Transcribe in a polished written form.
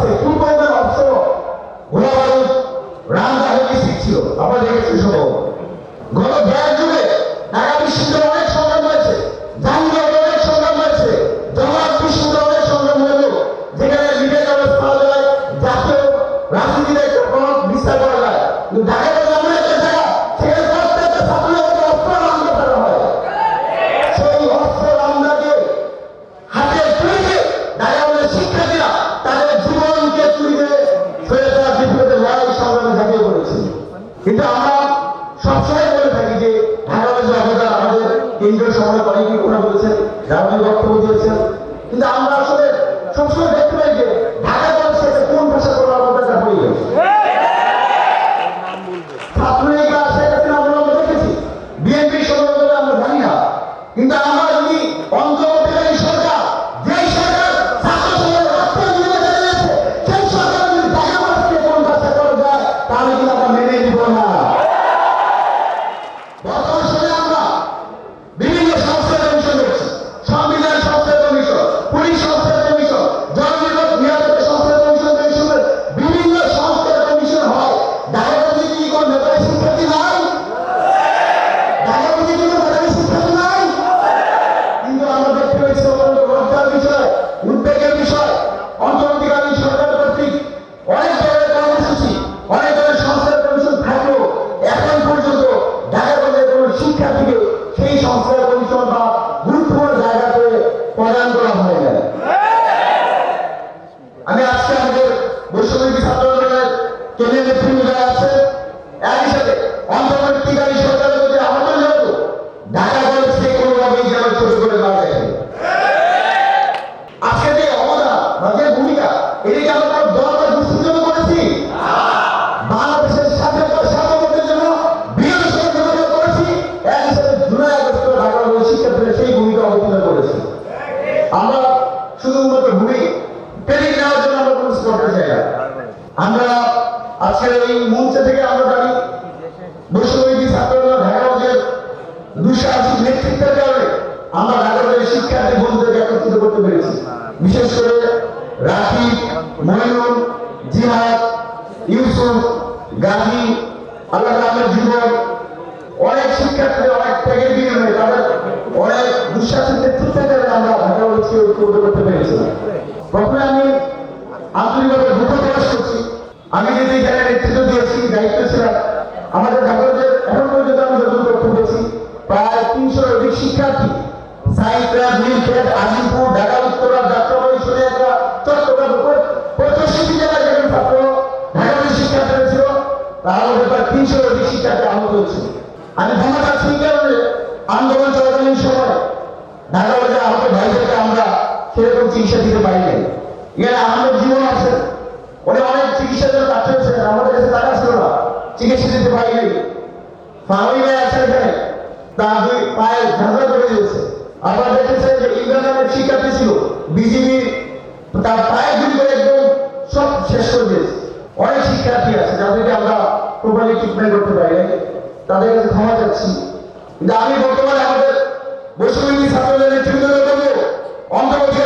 আছে কি পরিমাণ অস্ত্র গোলাবারুদ রামদা হয়ে ছিল আমরা দেখেছি সব গত ১.৫ যুগে ঢাকা বিশ্ববিদ্যালয়ে অনেক সংগ্রাম হয়েছে, জাহাঙ্গীরনগরে অনেক সংগ্রাম হয়েছে, জগন্নাথ বিশ্ববিদ্যালয়ে অনেক সংগ্রাম হলো, যেখানে লিডার কাগজ পাওয়া যায়, জাতীয় রাজনীতির একটা প্রভাব বিস্তার করা যায়। কিন্তু ঢাকা এমন একটা জায়গা সেখানে প্রত্যেকটা ছাত্রীদেরকে অস্ত্র রামদা করা হয়। সেই অস্ত্র রামদাকে হাতে তুলে ঢাকা শিক্ষার্থীরা তাদের জীবনকে তুলে ফেলে দেওয়ার বিপরীতে লড়াই সংগ্রামে ঝাঁপিয়ে পড়েছে। কিন্তু আমরা সবসময় বলে থাকি যে ঢাকা কলেজের অবদান আমাদের কেন্দ্রীয় সভায় অনেকেই কথা বলেছেন, রাজনৈতিক বক্তব্য দিয়েছেন, কিন্তু আমরা আসলে সবসময় দেখতে পাই যে ঢাকা কলেজ থেকে কোন ভাষা কোনো অবদানটা হয়ে গেছে। ছাত্রলীগরা সেখানে আমরা দেখেছি, বিএনপি সভাপতি আমরা জানি না, কিন্তু আমরা যদি অন্তর্বর্তীকালীন সরকার যেই সরকার ছাত্র সমাজের রক্তের বিনিময়ে দাঁড়িয়েছে সেই সরকার যদি ঢাকা কলেজকে কোন ভাষা করা যায় তাহলে কিন্তু আমরা মেনে নিব না। বর্তমান সময়ে আমরা বিভিন্ন সংস্কার কমিশন করছি, সংবিধান সংস্কার কমিশন, পুলিশ সংস্কার কমিশন, জননিরাপত্তা সংস্কার কমিশন, বিভিন্ন সংস্কার কমিশন হয়। ঢাকা কলেজে কি কোন মেধাবী শিক্ষার্থী নাই? ঢাকা কলেজে কি কোন মেধাবী শিক্ষার্থী নাই? কিন্তু আমরা দেখতে পেয়েছি অত্যন্ত লজ্জার বিষয়, উদ্বেগের বিষয়, অন্তর্বর্তীকালীন সরকার কর্তৃক অনেক ধরনের কর্মসূচি, অনেক ধরনের সংস্কার কমিশন থাকলেও এখন পর্যন্ত ঢাকা কলেজের কোন শিক্ষার্থীকে সেই সংস্কার কমিশন বা গুরুত্বপূর্ণ জায়গাতে প্রদান করা হয় না। আমি আজকে আমাদের বৈষম্যবিরোধী ছাত্র আন্দোলনের কেন্দ্রীয় নেতৃবৃন্দ যারা আছে একই সাথে অন্তর্বর্তীকালীন সরকারের প্রতি আহ্বান জানাবো ঢাকা কলেজকে কোনোভাবেই যেন ছোট করে না দেখে। আজকে যে অবদান বা যে ভূমিকা এটাকে আমরা কোনো দল বা গোষ্ঠীর জন্য করেছি, বাংলাদেশের স্বাধীনতার সার্বভৌমত্বের জন্য বীর সৈনিকদের করেছি, একই সাথে জুলাই আগস্ট ঢাকা কলেজের শিক্ষার্থীরা সেই ভূমিকা অবতীর্ণ করেছে। আমরা শুধুমাত্র ভূমি ক্রেডিট নেওয়ার জন্য আমরা কোনো করতে চাই না। আমরা আজকের এই মঞ্চ থেকে আমরা জানি বৈষম্যবিরোধী ছাত্র আন্দোলন ঢাকা কলেজের দুঃসাহসিক নেতৃত্বের কারণে আমরা ঢাকা কলেজের শিক্ষার্থী বন্ধুদেরকে একত্রিত করতে পেরেছি। বিশেষ করে রাকিব, মইনুল, জিহাদ, ইউসুফ, গাজী, আল্লাহ রামের জীবন, অনেক শিক্ষার্থীদের অনেক ত্যাগের বিনিময়ে তাদের অনেক দুঃসাহসিক নেতৃত্বের কারণে আমরা ঢাকা কলেজকে ঐক্যবদ্ধ করতে পেরেছি। প্রথমে আমি আন্তরিকভাবে দুঃখ প্রকাশ করছি, আমি যদি এখানে নেতৃত্ব দিয়েছি, দায়িত্ব ছিলাম, আমাদের ঢাকা কলেজের এখন পর্যন্ত আমি যতটুকু তথ্য পেয়েছি প্রায় ৩০০-র অধিক শিক্ষার্থী সাইপ্রাস, নীলক্ষেত, আজিমপুর, ঢাকা উত্তরা, যাত্রাবাড়ি, সোনিয়াখা, চট্টগ্রাম ৬৫টি জেলায় যেখানে ছাত্র ঢাকা কলেজের শিক্ষার্থীরা ছিল তার মধ্যে প্রায় ৩০০-র অধিক শিক্ষার্থী আহত হয়েছিল। আমি ধন্যবাদ পাচ্ছি এই কারণে আন্দোলন চলাকালীন সময় ঢাকা কলেজের আহত ভাইদেরকে আমরা সেরকম চিকিৎসা দিতে পারি নাই। এখানে আমাদের জীবন আছে, উনি অনেক চিকিৎসার জন্য কাজ হয়েছে, আমাদের কাছে টাকা ছিল না, চিকিৎসা দিতে পারি নাই। ফাহমি ভাই আছে এখানে, তার ২ পায়ে ঝাঁঝরা করে দিয়েছে। আপনারা দেখেছেন যে ইমরান নামের শিক্ষার্থী ছিল, বিজিবি তার পায়ে গুলি করে একদম সব শেষ করে দিয়েছে। অনেক শিক্ষার্থী আছে যাদেরকে আমরা প্রপারলি ট্রিটমেন্ট করতে পারি নাই, তাদের কাছে ক্ষমা চাচ্ছি। কিন্তু আমি বর্তমানে আমাদের বৈষম্যবিরোধী ছাত্রদের নেতৃত্ব দেবো অন্তর্বর্তী